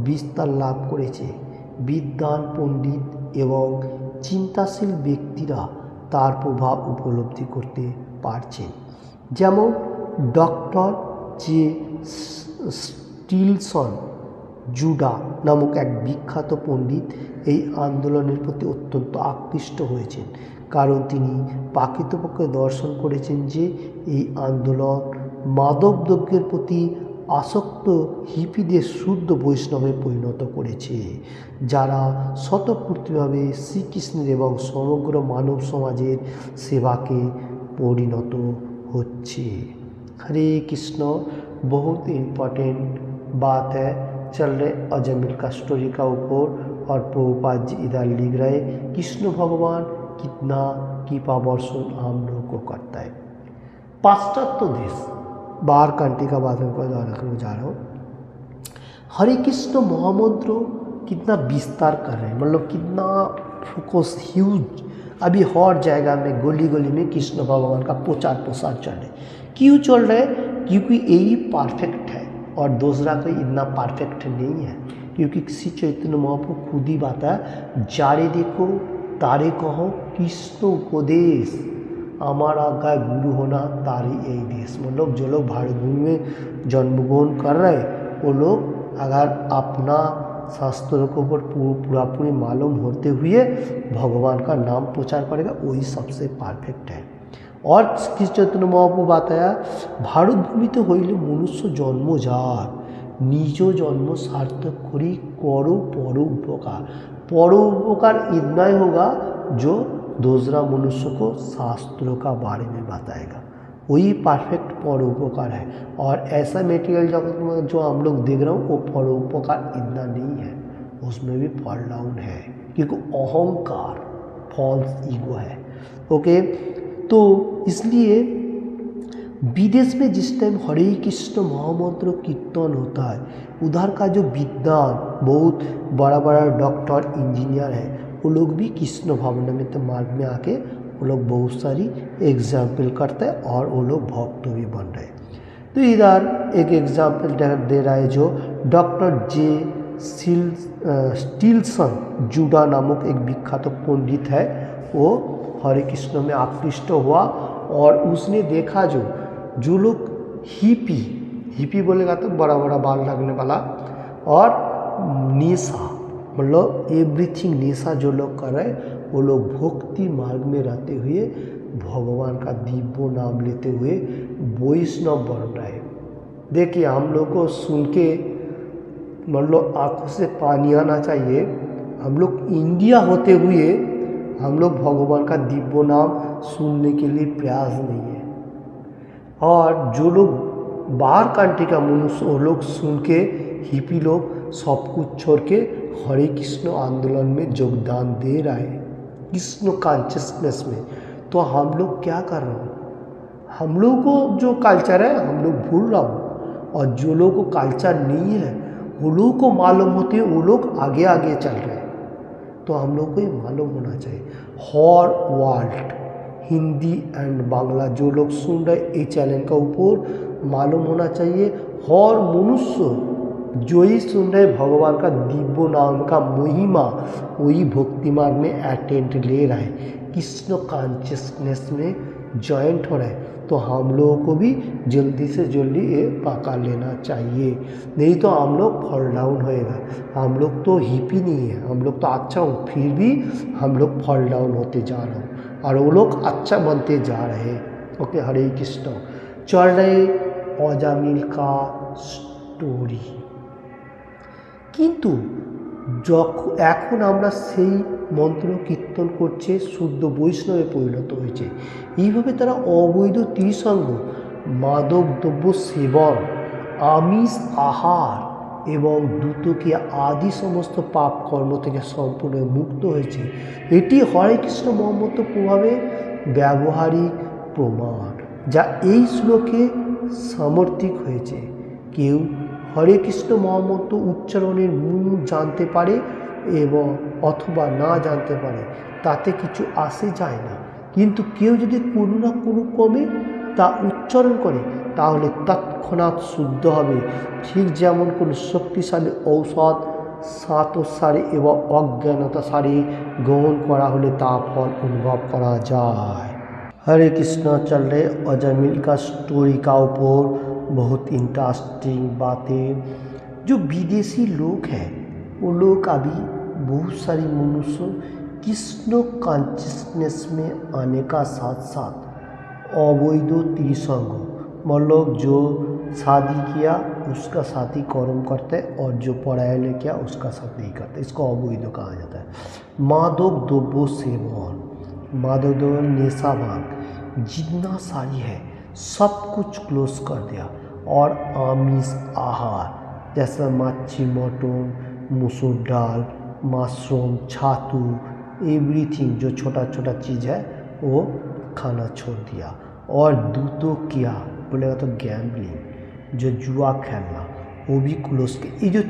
বিস্তার লাভ করেছে, বিদ্বান পণ্ডিত এবং চিন্তাশীল ব্যক্তিরা তার প্রভাব উপলব্ধি করতে পারছেন। যেমন ডক্টর জে স্টিলসন জুডা নামক এক বিখ্যাত পণ্ডিত এই আন্দোলনের প্রতি অত্যন্ত আকৃষ্ট হয়েছেন, কারণ তিনি প্রকৃতপক্ষে দর্শন করেছেন যে এই আন্দোলন মাদকদ্রব্যের প্রতি আসক্ত হিপিদের শুদ্ধ বৈষ্ণবে পরিণত করেছে, যারা স্বতঃস্ফূর্তভাবে শ্রীকৃষ্ণের এবং সমগ্র মানব সমাজের সেবাকে পরিণত হচ্ছে। हरे कृष्ण। बहुत इम्पोर्टेंट बात है। चल रहे अजमेर का स्टोरी का ऊपर और प्रभुपाद जी इधर लिख रहे कृष्ण भगवान कितना कृपा वर्षण हम लोगों को करता है। पाश्चात्य देश बाहर कंट्री का बात में जा रहा हूँ। हरे कृष्ण महामंत्र कितना विस्तार कर रहे हैं, मतलब कितना फोकस ह्यूज। अभी हर जगह में गली गली में कृष्ण भगवान का प्रचार प्रसार चल रहे। क्यों चल रहे? क्योंकि यही परफेक्ट है और दूसरा कोई इतना परफेक्ट नहीं है। क्योंकि श्री चैतन्य महाप्रभु खुद ही बात है, जारे देखो तारे कहो कृष्ण उपदेश, हमारा आज्ञा गुरु होना तारी यही देश। मतलब जो लोग भारत भूमि में जन्मग्रहण कर रहे वो लोग अगर अपना शास्त्रों के ऊपर पूरी मालूम होते हुए भगवान का नाम प्रचार करेगा, वही सबसे परफेक्ट है। और श्री चैतन्य महाप्रभु बताया भारत भूमिते हইলে मनुष्य जन्म जार निज जन्म सार्थक करी करो पर उपकार। पर उपकार इतना ही होगा जो दूसरा मनुष्य को शास्त्रों का बारे में बताएगा, वही परफेक्ट परोपकार है। और ऐसा मेटेरियल जगत में जो हम लोग देख रहे हो वो परोपकार इतना नहीं है, उसमें भी फॉल डाउन है, क्योंकि अहंकार फॉल्स ईगो है। ओके, तो इसलिए विदेश में जिस टाइम हरे कृष्ण महामंत्र कीर्तन होता है, उधर का जो विद्वान बहुत बड़ा बड़ा डॉक्टर इंजीनियर है वो लोग भी कृष्ण भावनामृत मार्ग में आके वो लोग बहुत सारी एग्जाम्पल करते हैं और वो लोग भक्त भी बन रहे हैं। तो इधर एक एग्जाम्पल दे रहा है जो डॉक्टर जे स्टीलसन जूडा नामक एक विख्यात पंडित है, वो हरे कृष्ण में आकृष्ट हुआ और उसने देखा जो लोग हिपी बोलेगा तो बड़ा बड़ा बाल लगने वाला और नेशा मतलब एवरीथिंग नेशा जो लोग कर रहे वो लोग भक्ति मार्ग में रहते हुए भगवान का दिव्य नाम लेते हुए वैष्णव बन रहे। देखिए हम लोग को सुन के मतलब आँखों से पानी आना चाहिए। हम लोग इंडिया होते हुए हम लोग भगवान का दिव्य नाम सुनने के लिए प्रयास नहीं है, और जो लोग बाहर कंट्री का मनुष्य वो लोग सुन के हिपी लोग सब कुछ छोड़ के हरे कृष्ण आंदोलन में योगदान दे रहा है कृष्ण कॉन्शियसनेस में। तो हम लोग क्या कर रहे हैं? हम लोग को जो कल्चर है हम लोग भूल रहा हूँ, और जो लोगों को कल्चर नहीं है वो लोग को मालूम होते हैं, वो लोग आगे आगे चल रहे हैं। तो हम लोग को ये मालूम होना चाहिए हर वर्ल्ड हिंदी एंड बांग्ला जो लोग सुन रहे ये चैनल का ऊपर मालूम होना चाहिए। हर मनुष्य जो ही सुन रहे भगवान का दिव्य नाम का महिमा वही भक्ति मार्ग में अटेंड ले रहा है, कृष्ण कॉन्शियसनेस में जॉइंट हो रहा है। तो हम लोगों को भी जल्दी से जल्दी ये पकड़ लेना चाहिए, नहीं तो हम लोग फॉल डाउन होएगा। हम लोग तो हिपी नहीं है, हम लोग तो अच्छा हूँ, फिर भी हम लोग फॉल डाउन होते जा रहे हैं और वो लोग अच्छा बनते जा रहे हैं। ओके, हरे कृष्ण। चल रहे अजामिल का स्टोरी, কিন্তু এখন আমরা সেই মন্ত্র কীর্তন করছে, শুদ্ধ বৈষ্ণবে পরিণত হয়েছে। এইভাবে তারা অবৈধ ত্রিসঙ্গ, মাদক দ্রব্য সেবন, আমিষ আহার এবং দ্রুতক্রিয়া আদি সমস্ত পাপ কর্ম থেকে সম্পূর্ণ মুক্ত হয়েছে। এটি হরে কৃষ্ণ মহামন্ত্র প্রভাবে ব্যবহারিক প্রমাণ, যা এই শ্লোকে সমর্থিত হয়েছে। কেউ হরে কৃষ্ণ মহামন্ত্র উচ্চারণের মূল জানতে পারে এবং অথবা না জানতে পারে, তাতে কিছু আসে যায় না। কিন্তু কেউ যদি কোনো না কোনো ক্রমে তা উচ্চারণ করে তাহলে তৎক্ষণাৎ শুদ্ধ হবে। ঠিক যেমন কোনো শক্তিশালী ঔষধ স্বাতসারে এবং অজ্ঞানতা সারে গ্রহণ করা হলে তা ফল অনুভব করা যায়। हरे कृष्णा। चल रहे अजामिल का स्टोरी का ऊपर बहुत इंटरेस्टिंग बातें। जो विदेशी लोग हैं वो लोग अभी बहुत सारी मनुष्य कृष्ण कॉन्शियसनेस में आने का साथ साथ अवैध त्रिसंग, मतलब जो शादी किया उसका साथी कर्म करते हैं और जो पढ़ाई ले किया उसका साथ नहीं करते, इसको अवैध कहा जाता है। मादक द्रव्य सेवन, मादक द्रव्य नेशा भाग, जितना सारी है सब कुछ क्लोज कर दिया। और आमिष आहार जैसा मच्छी, मटन, मसूर दाल, मशरूम, छातू, एवरीथिंग जो छोटा छोटा चीज़ है वो खाना छोड़ दिया। और दूतों किया बोलेगा तो गैम्बलिंग, जो जुआ खेलना वो भी क्लोज किया। ये जो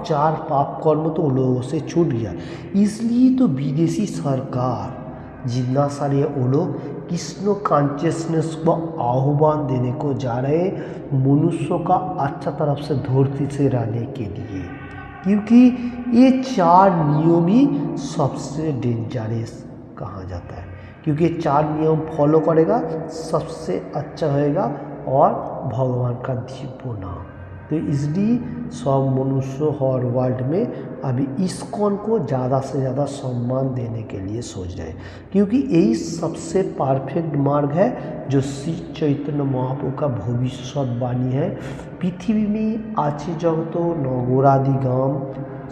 चार पाप कर्म तो उन लोगों से छूट गया। इसलिए तो विदेशी सरकार जितना सारे वो लोग कृष्ण कॉन्शियसनेस को आह्वान देने को जा रहे मनुष्यों का अच्छा तरफ से धरती से रहने के लिए, क्योंकि ये 4 नियम ही सबसे डेंजरस कहा जाता है। क्योंकि 4 नियम फॉलो करेगा सबसे अच्छा होएगा और भगवान का दिव्य नाम। तो इसलिए सब मनुष्य हर वर्ल्ड में अभी इस्कॉन को ज़्यादा से ज़्यादा सम्मान देने के लिए सोच रहे हैं, क्योंकि यही सबसे परफेक्ट मार्ग है जो श्री चैतन्य महाप्रभु का भविष्यवाणी है। पृथ्वी में आछि जगत नगरादि गाम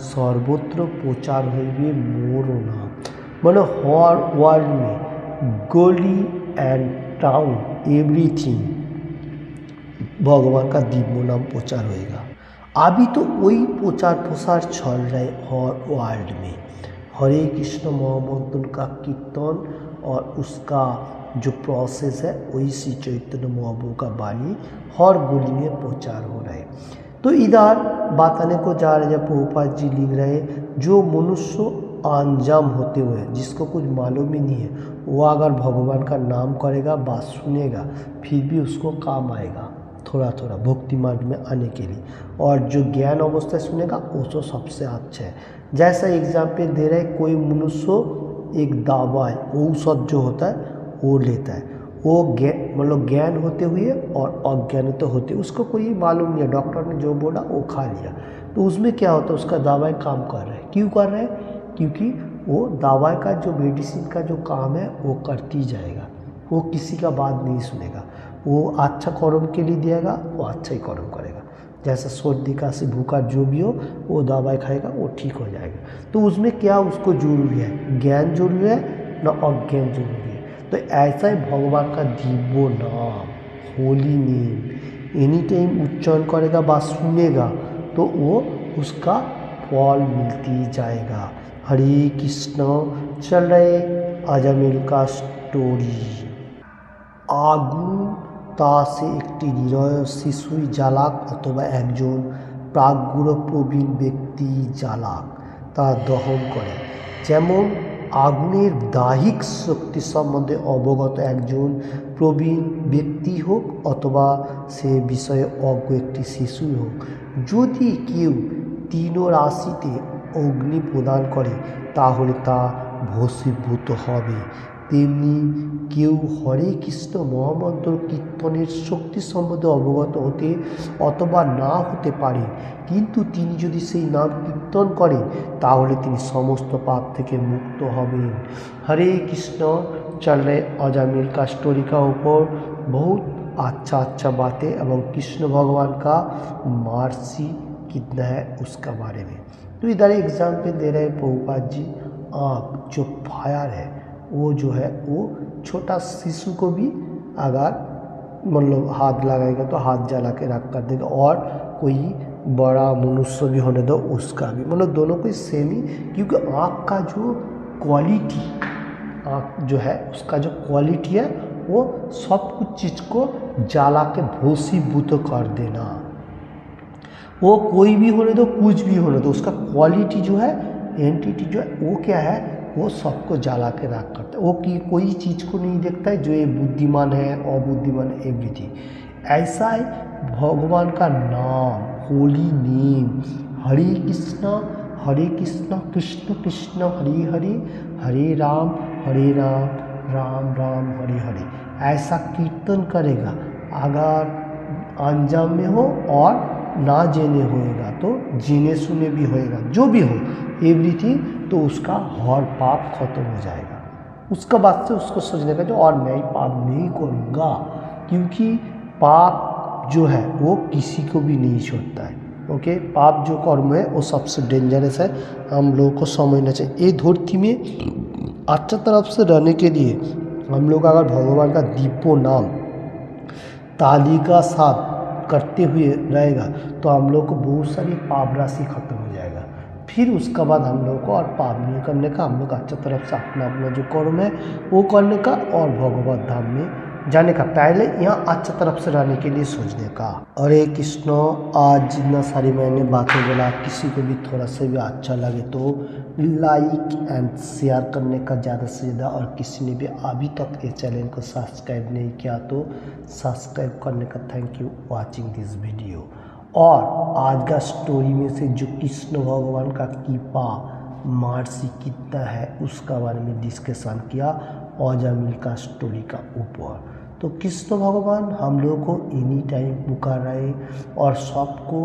सर्वत्र प्रचार হইবে मोर नाम, মানে हर वर्ल्ड में गली एंड टाउन एवरीथिंग भगवान का दिव्य नाम प्रचार होएगा। अभी तो वही प्रचार प्रसार चल रहा है हर वर्ल्ड में। हरे कृष्ण महामंत्र का कीर्तन और उसका जो प्रोसेस है वही श्री चैतन्य महाप्रभु का वाणी हर गली में प्रचार हो रहा है। तो इधर बताने को जा रहे हैं, प्रभुपाद जी लिख रहे हैं, जो मनुष्य अनजान होते हुए जिसको कुछ मालूम ही नहीं है वो अगर भगवान का नाम करेगा, बात सुनेगा, फिर भी उसको काम आएगा थोड़ा थोड़ा भक्ति मार्ग में आने के लिए। और जो ज्ञान अवस्था सुनेगा वो तो सबसे अच्छा है। जैसा एग्जाम्पल दे रहे हैं, कोई मनुष्य एक दवाई औषध जो होता है वो लेता है, वो मतलब ज्ञान होते हुए और अज्ञानित होते उसको कोई मालूम नहीं है, डॉक्टर ने जो बोला वो खा लिया, तो उसमें क्या होता है उसका दवाई काम कर रहा है। क्यों कर रहा है? क्योंकि वो दवाई का जो मेडिसिन का जो काम है वो करती जाएगा, वो किसी का बात नहीं सुनेगा। वो अच्छा कर्म के लिए दिएगा, वो अच्छा ही कर्म करेगा। जैसा सर्दी खांसी भूखा जो भी हो वो दवाई खाएगा वो ठीक हो जाएगा। तो उसमें क्या उसको जरूरी है? ज्ञान जरूरी है ना अज्ञान जरूरी है। तो ऐसा ही भगवान का दिव्य नाम, होली नेम एनी टाइम उच्चारण करेगा, बात सुनेगा, तो वो उसका फल मिलती जाएगा। हरे कृष्ण। चल रहे अजामिल का स्टोरी। আগুন তা সে একটি নিরয় শিশুই জ্বালাক অথবা একজন প্রাজ্ঞ প্রবীণ ব্যক্তি জ্বালাক তা দহন করে। যেমন আগুনের দাহিক শক্তি সম্বন্ধে অবগত একজন প্রবীণ ব্যক্তি হোক অথবা সে বিষয়ে অজ্ঞ একটি শিশুই হোক, যদি কেউ 3 রাশিতে অগ্নি প্রদান করে তাহলে তা ভস্মীভূত হবে। তেমনি কেউ হরে কৃষ্ণ মহামন্ত্র কীর্তনের শক্তি সম্বন্ধে অবগত হতে অথবা না হতে পারে, কিন্তু তিনি যদি সেই নাম কীর্তন করেন তাহলে তিনি সমস্ত पाप থেকে মুক্ত হবেন। हरे कृष्ण। चल रहे अजामिल का स्टोरी का ऊपर बहुत अच्छा बातें एवं कृष्ण भगवान का मार्सी कितना है उसका बारे में। तो इधर एग्जाम्पल दे रहे प्रभुपाद जी, आँख जो फायर है वो जो है वो छोटा शिशु को भी अगर मतलब हाथ लगाएगा तो हाथ जला के रख कर देगा, और कोई बड़ा मनुष्य भी होने दो उसका भी, मतलब दोनों को सेम ही, क्योंकि आँख का जो क्वालिटी, आँख जो है उसका जो क्वालिटी है वो सब कुछ चीज़ को जला के भस्मीभूत कर देना। वो कोई भी होने दो कुछ भी होने दो, उसका क्वालिटी जो है एंटिटी जो है वो क्या है, वो सबको जला के राख करता है। वो कि कोई चीज़ को नहीं देखता है जो ये बुद्धिमान है अबुद्धिमान है, एवरीथिंग। ऐसा है भगवान का नाम, होली नेम, हरे कृष्ण कृष्ण कृष्ण हरे हरे, हरे राम राम राम हरे हरे, ऐसा कीर्तन करेगा। अगर अनजान में हो और ना जेने होएगा तो जीने सुने भी होएगा, जो भी हो एवरीथिंग, तो उसका हर पाप खत्म हो जाएगा। उसका बाद से उसको सोचने का जो और मैं पाप नहीं करूँगा, क्योंकि पाप जो है वो किसी को भी नहीं छोड़ता है। ओके, पाप जो कर्म है वो सबसे डेंजरस है, हम लोगों को समझना चाहिए। ये धरती में अच्छा तरफ से रहने के लिए हम लोग अगर भगवान का दिव्य नाम ताली का साथ करते हुए रहेगा तो हम लोग को बहुत सारी पाप राशि खत्म हो जाएगा। फिर उसके बाद हम लोग को और पाप नहीं करने का, हम लोग अच्छा तरफ से अपना अपना जो कर्म है वो करने का और भगवत धाम में जाने का, पहले यहाँ अच्छा तरफ से रहने के लिए सोचने का। हरे कृष्ण। आज जितना सारी मैंने बातें बोला, किसी को भी थोड़ा सा भी अच्छा लगे तो लाइक एंड शेयर करने का ज़्यादा से ज़्यादा, और किसी ने भी अभी तक ये चैनल को सब्सक्राइब नहीं किया तो सब्सक्राइब करने का। Thank you watching this video. और आज का स्टोरी में से जो कृष्ण भगवान का कृपा मार्सी कितना है उसका बारे में डिस्कशन किया अजामिल का स्टोरी का ऊपर। तो कृष्ण भगवान हम लोगों को एनी टाइम पुकार रहे और सबको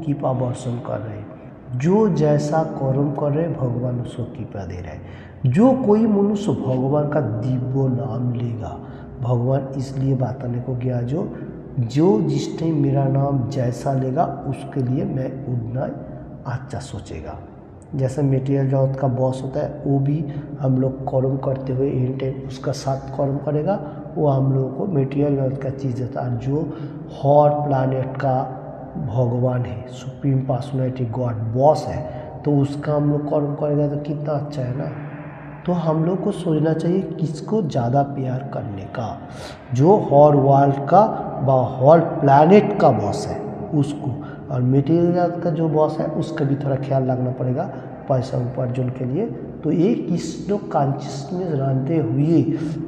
कृपा वर्षण कर रहे, जो जैसा कर्म कर रहे भगवान उसको कृपा दे रहे। जो कोई मनुष्य भगवान का दिव्य नाम लेगा, भगवान इसलिए बताने को गया जो जिस टाइम मेरा नाम जैसा लेगा उसके लिए मैं उतना अच्छा सोचेगा। जैसे मटेरियल जगत का बॉस होता है वो भी हम लोग कर्म करते हुए एनी टाइम उसका साथ कर्म करेगा, वो हम लोगों को मटेरियल जगत का चीज़ देता है। जो हर प्लानेट का भगवान है, सुप्रीम पर्सनैलिटी गॉड बॉस है, तो उसका हम लोग कर्म करेगा तो कितना अच्छा है ना। तो हम लोग को सोचना चाहिए किसको ज़्यादा प्यार करने का, जो हर वर्ल्ड का व हर प्लैनेट का बॉस है उसको, और मटेरियल का जो बॉस है उसका भी थोड़ा ख्याल रखना पड़ेगा पैसा उपार्जन के लिए। तो ये कृष्ण कॉन्शियसनेस रहते हुए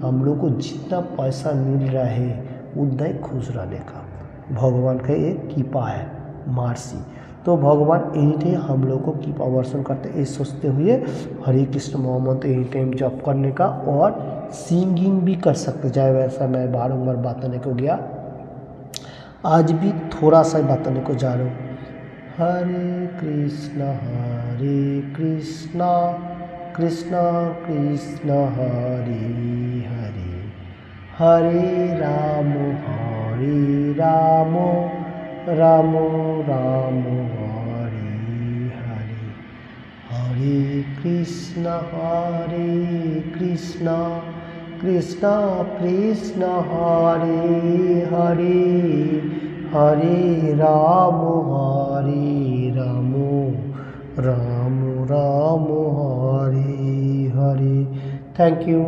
हम लोग को जितना पैसा मिल रहा है उतना ही खुश रहने का भगवान का एक कृपा है मार्सी। तो भगवान एनी टाइम हम लोग को कृपा वर्षण करते ये सोचते हुए हरे कृष्ण मोहम्मद एनी टाइम जप करने का, और सिंगिंग भी कर सकते जाए। वैसा मैं बारंबार बताने को गया, आज भी थोड़ा सा बताने को जा रहा हूँ। Hare Krishna Krishna Krishna Hare Hare, Hare Ram Ram Ram Hare Hare, Hare Krishna Krishna Krishna Hare Hare, Hare Ram Ram Ram Hare Hare. Thank you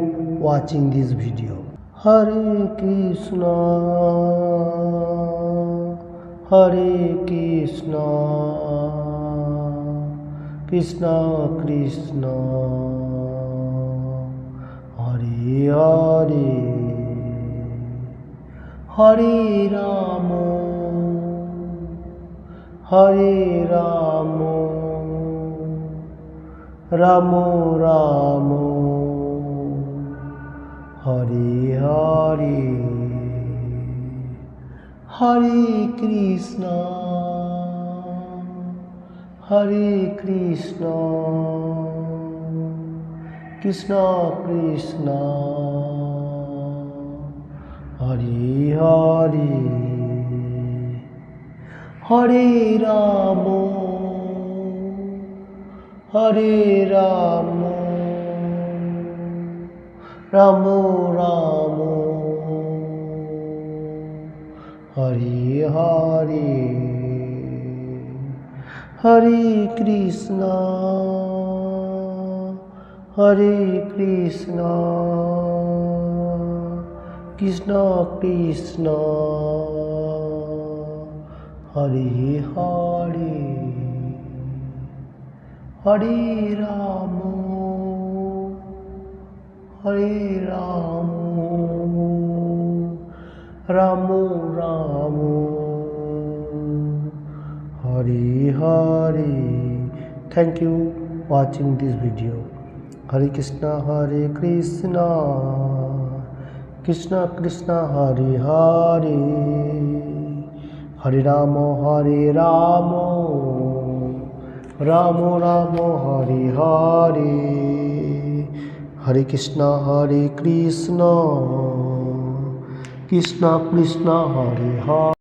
watching this video. Hare Krishna Krishna Krishna Hare Hare Ram Ram Ram Hare Hare Hare Krishna Krishna Krishna Hare Hare Hare Ram Ram Ram Hare Hare Hare Krishna Krishna Krishna Hare Hare Hare Ram Ram Ram Hare Hare. Thank you watching this video. Hare Krishna Krishna Krishna Hare Hare Hare Rama Ram Ram Hare Hare Hare Krishna Krishna Krishna Hare Hare